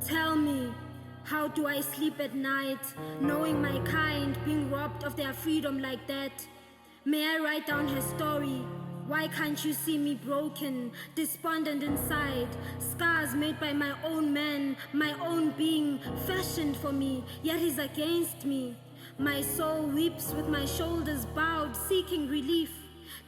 Tell me, how do I sleep at night, knowing my kind being robbed of their freedom like that? May I write down her story? Why can't you see me broken, despondent inside? Scars made by my own man, my own being, fashioned for me, yet he's against me. My soul weeps with my shoulders bowed, seeking relief.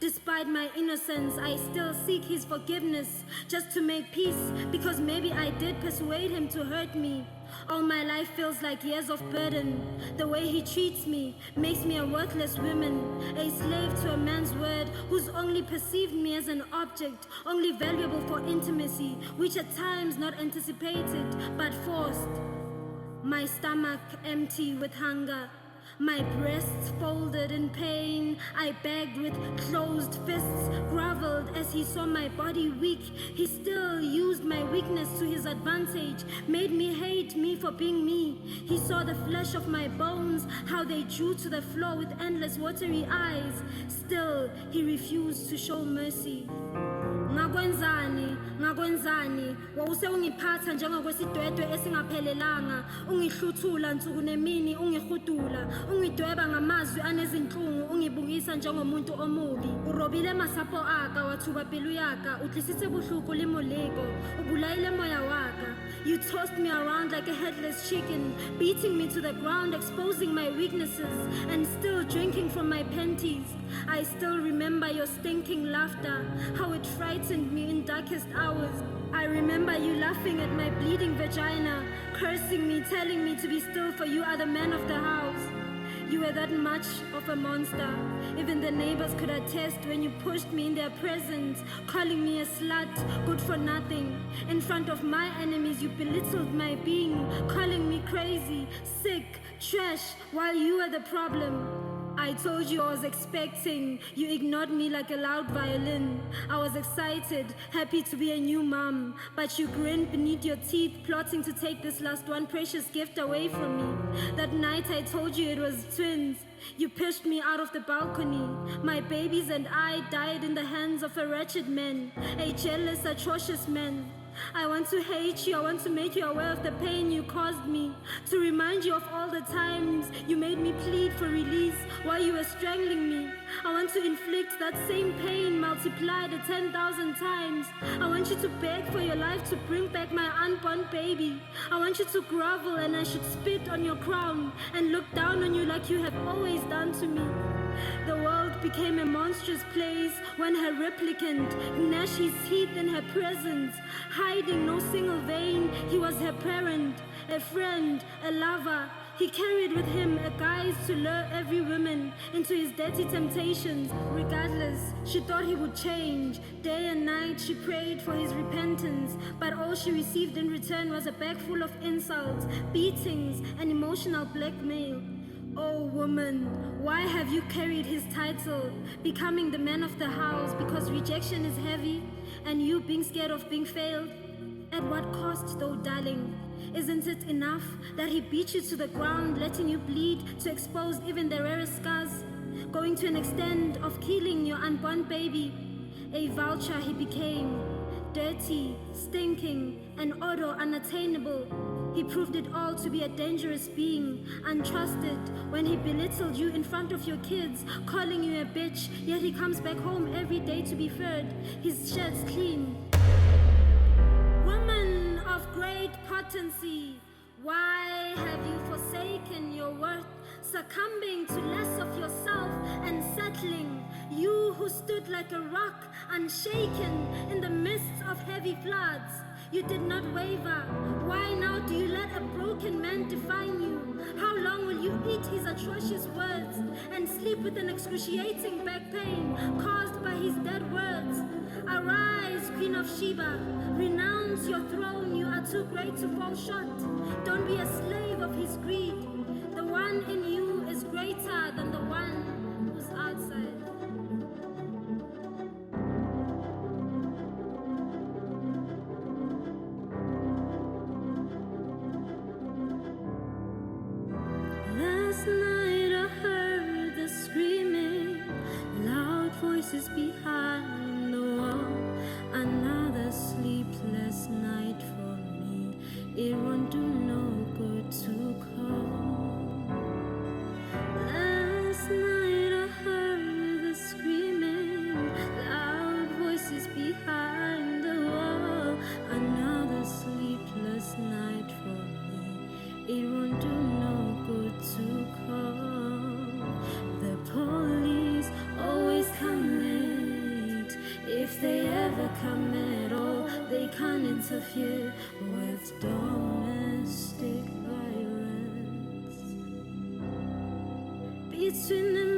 Despite my innocence, I still seek his forgiveness, just to make peace, because maybe I did persuade him to hurt me. All my life feels like years of burden. The way he treats me makes me a worthless woman, a slave to a man's word who's only perceived me as an object, only valuable for intimacy, which at times not anticipated, but forced. My stomach empty with hunger, my breasts folded in pain. I begged with closed fists, groveled as he saw my body weak. He still used my weakness to his advantage, made me hate me for being me. He saw the flesh of my bones, how they drew to the floor with endless watery eyes. Still, he refused to show mercy. Ngakwenzani wawuse ungiphatha njengokwesidwedwe esingaphelelanga, ungihluthula nsuku nemini, ungihudula, ungidweba ngamazwi anezinhlungu, ungibukisa njengomuntu omubi. Urobile masapo aka, wathuba pelu yaka, utlisise buhluku limoleko, ubulayile moya waka. You tossed me around like a headless chicken, beating me to the ground, exposing my weaknesses, and still drinking from my panties. I still remember your stinking laughter, how it frightened me in darkest hours. I remember you laughing at my bleeding vagina, cursing me, telling me to be still, for you are the man of the house. You were that much of a monster. Even the neighbors could attest when you pushed me in their presence, calling me a slut, good for nothing. In front of my enemies, you belittled my being, calling me crazy, sick, trash, while you were the problem. I told you I was expecting. You ignored me like a loud violin. I was excited, happy to be a new mom, but you grinned beneath your teeth, plotting to take this last one precious gift away from me. That night I told you it was twins. You pushed me out of the balcony. My babies and I died in the hands of a wretched man, a jealous, atrocious man. I want to hate you, I want to make you aware of the pain you caused me, to remind you of all the times you made me plead for release while you were strangling me. I want to inflict that same pain multiplied 10,000 times. I want you to beg for your life to bring back my unborn baby. I want you to grovel and I should spit on your crown and look down on you like you have always done to me. The world became a monstrous place when her replicant gnashed his teeth in her presence, hiding no single vein. He was her parent, a friend, a lover. He carried with him a guise to lure every woman into his dirty temptations. Regardless, she thought he would change. Day and night she prayed for his repentance, but all she received in return was a bag full of insults, beatings, and emotional blackmail. Oh woman, why have you carried his title, becoming the man of the house because rejection is heavy and you being scared of being failed? At what cost though, darling? Isn't it enough that he beat you to the ground, letting you bleed to expose even the rarest scars, going to an extent of killing your unborn baby? A vulture he became, dirty, stinking, and odor unattainable. He proved it all to be a dangerous being, untrusted when he belittled you in front of your kids, calling you a bitch, yet he comes back home every day to be fed, his shirts clean. Woman of great potency, why have you forsaken your worth, succumbing to less of yourself and settling? You who stood like a rock, unshaken in the midst of heavy floods. You did not waver. Why now do you let a broken man define you? How long will you eat his atrocious words and sleep with an excruciating back pain caused by his dead words? Arise, Queen of Sheba, renounce your throne. You are too great to fall short. Don't be a slave of his greed. The one in you is greater than the one who's outside. Last night I heard the screaming, loud voices behind the wall. Another sleepless night for me. It won't do it won't do no good to call the police. Always come late. If they ever come at all, they can't interfere with domestic violence. Between the